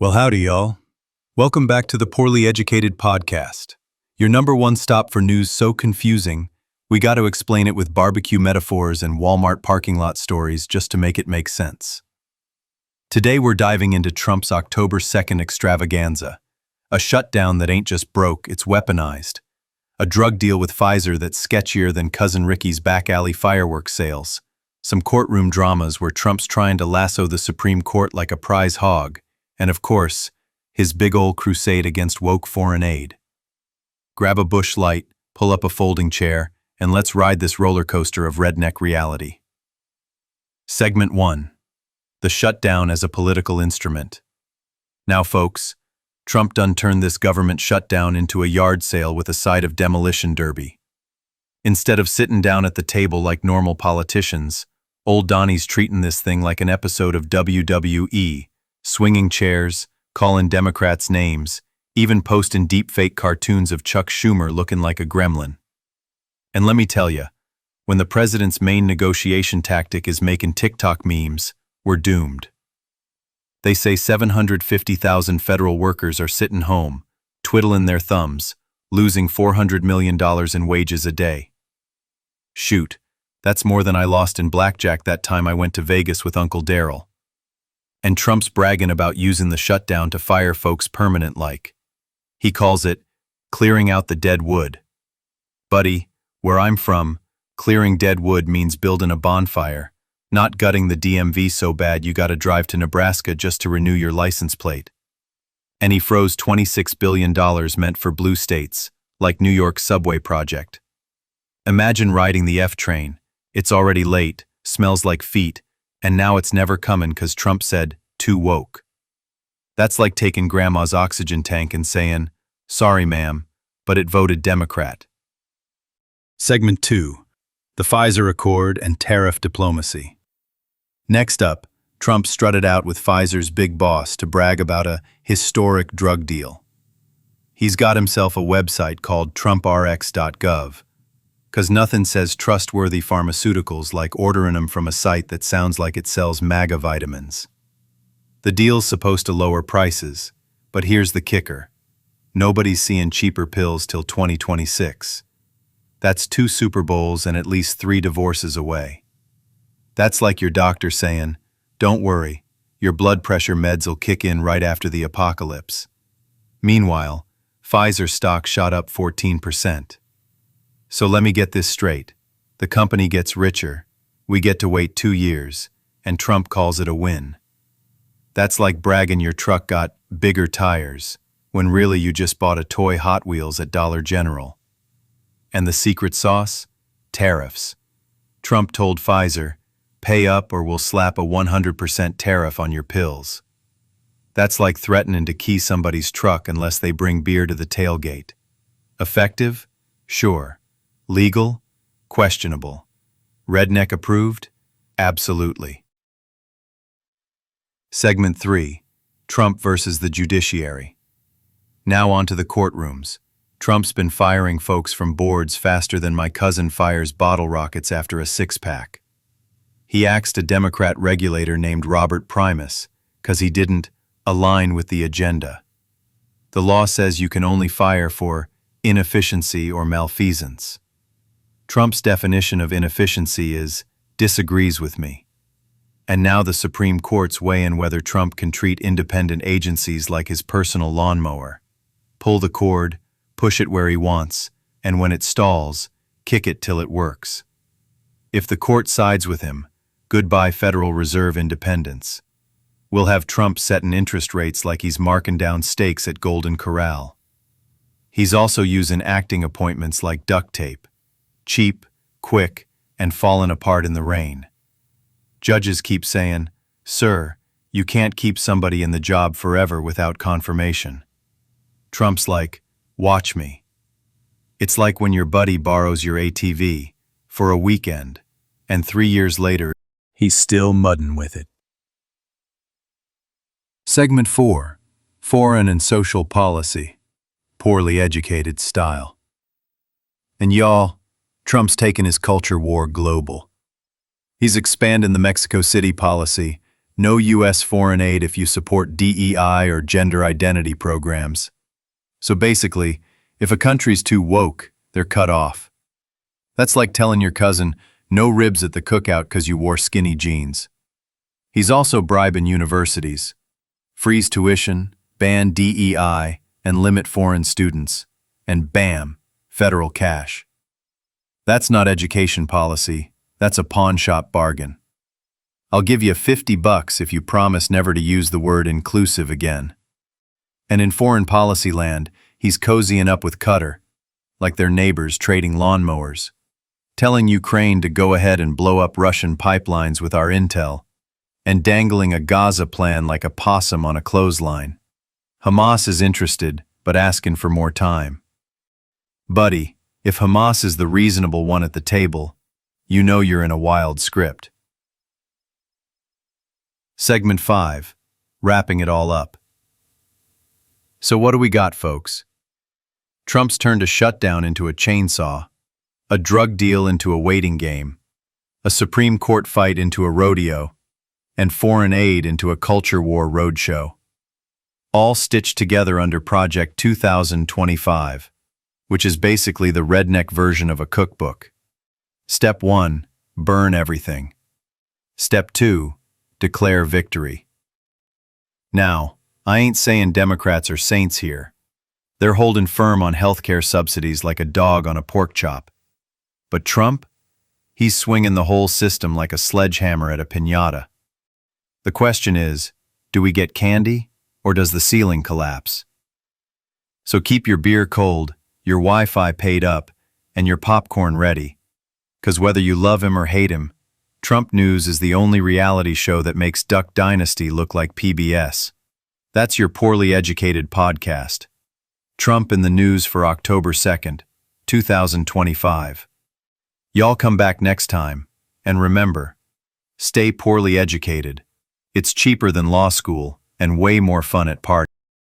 Well, howdy, y'all. Welcome back to the Poorly Educated Podcast, your number one stop for news so confusing, we got to explain it with barbecue metaphors and Walmart parking lot stories just to make it make sense. Today we're diving into Trump's October 2nd extravaganza, a shutdown that ain't just broke, it's weaponized, a drug deal with Pfizer that's sketchier than Cousin Ricky's back alley fireworks sales, some courtroom dramas where Trump's trying to lasso the Supreme Court like a prize hog, and of course, his big ol' crusade against woke foreign aid. Grab a bush light, pull up a folding chair, and let's ride this roller coaster of redneck reality. Segment 1. The shutdown as a political instrument. Now folks, Trump done turned this government shutdown into a yard sale with a side of demolition derby. Instead of sitting down at the table like normal politicians, old Donnie's treating this thing like an episode of WWE, swinging chairs, calling Democrats names, even posting deepfake cartoons of Chuck Schumer looking like a gremlin. And let me tell ya, when the president's main negotiation tactic is making TikTok memes, we're doomed. They say 750,000 federal workers are sitting home, twiddling their thumbs, losing $400 million in wages a day. Shoot, that's more than I lost in blackjack that time I went to Vegas with Uncle Daryl. And Trump's bragging about using the shutdown to fire folks permanent like. He calls it clearing out the dead wood. Buddy, where I'm from, clearing dead wood means building a bonfire, not gutting the DMV so bad you gotta drive to Nebraska just to renew your license plate. And he froze $26 billion meant for blue states, like New York's subway project. Imagine riding the F train. It's already late, smells like feet, and now it's never coming 'cause Trump said, too woke. That's like taking grandma's oxygen tank and saying, sorry ma'am, but it voted Democrat. Segment 2. The Pfizer Accord and Tariff Diplomacy. Next up, Trump strutted out with Pfizer's big boss to brag about a historic drug deal. He's got himself a website called trumprx.gov, 'cause nothing says trustworthy pharmaceuticals like ordering them from a site that sounds like it sells MAGA vitamins. The deal's supposed to lower prices, but here's the kicker. Nobody's seeing cheaper pills till 2026. That's 2 Super Bowls and at least 3 divorces away. That's like your doctor saying, don't worry, your blood pressure meds'll kick in right after the apocalypse. Meanwhile, Pfizer stock shot up 14%. So let me get this straight. The company gets richer, we get to wait 2 years, and Trump calls it a win. That's like bragging your truck got bigger tires, when really you just bought a toy Hot Wheels at Dollar General. And the secret sauce? Tariffs. Trump told Pfizer, pay up or we'll slap a 100% tariff on your pills. That's like threatening to key somebody's truck unless they bring beer to the tailgate. Effective? Sure. Legal? Questionable. Redneck approved? Absolutely. Segment 3. Trump versus the judiciary. Now on to the courtrooms. Trump's been firing folks from boards faster than my cousin fires bottle rockets after a six-pack. He axed a Democrat regulator named Robert Primus, 'cause he didn't align with the agenda. The law says you can only fire for inefficiency or malfeasance. Trump's definition of inefficiency is, disagrees with me. And now the Supreme Court's weighing whether Trump can treat independent agencies like his personal lawnmower. Pull the cord, push it where he wants, and when it stalls, kick it till it works. If the court sides with him, goodbye Federal Reserve independence. We'll have Trump setting interest rates like he's marking down steaks at Golden Corral. He's also using acting appointments like duct tape. Cheap, quick, and falling apart in the rain. Judges keep saying, sir, you can't keep somebody in the job forever without confirmation. Trump's like, watch me. It's like when your buddy borrows your ATV for a weekend, and 3 years later, he's still mudding with it. Segment 4. Foreign and Social Policy. Poorly Educated Style. And y'all, Trump's taken his culture war global. He's expanding the Mexico City policy, No U.S. foreign aid if you support DEI or gender identity programs. So basically, if a country's too woke, they're cut off. That's like telling your cousin, no ribs at the cookout because you wore skinny jeans. He's also bribing universities. Freeze tuition, ban DEI, and limit foreign students. And bam, federal cash. That's not education policy, that's a pawn shop bargain. I'll give you $50 if you promise never to use the word inclusive again. And in foreign policy land, he's cozying up with Qatar, like their neighbors trading lawnmowers, telling Ukraine to go ahead and blow up Russian pipelines with our intel, and dangling a Gaza plan like a possum on a clothesline. Hamas is interested, but asking for more time. Buddy, if Hamas is the reasonable one at the table, you know you're in a wild script. Segment 5. Wrapping it all up. So what do we got, folks? Trump's turned a shutdown into a chainsaw, a drug deal into a waiting game, a Supreme Court fight into a rodeo, and foreign aid into a culture war roadshow. All stitched together under Project 2025, which is basically the redneck version of a cookbook. Step 1, burn everything. Step 2, declare victory. Now, I ain't saying Democrats are saints here. They're holding firm on healthcare subsidies like a dog on a pork chop. But Trump? He's swinging the whole system like a sledgehammer at a piñata. The question is, do we get candy, or does the ceiling collapse? So keep your beer cold, your Wi-Fi paid up, and your popcorn ready. 'Cause whether you love him or hate him, Trump News is the only reality show that makes Duck Dynasty look like PBS. That's your poorly educated podcast. Trump in the news for October 2nd, 2025. Y'all come back next time, and remember, stay poorly educated. It's cheaper than law school and way more fun at parties.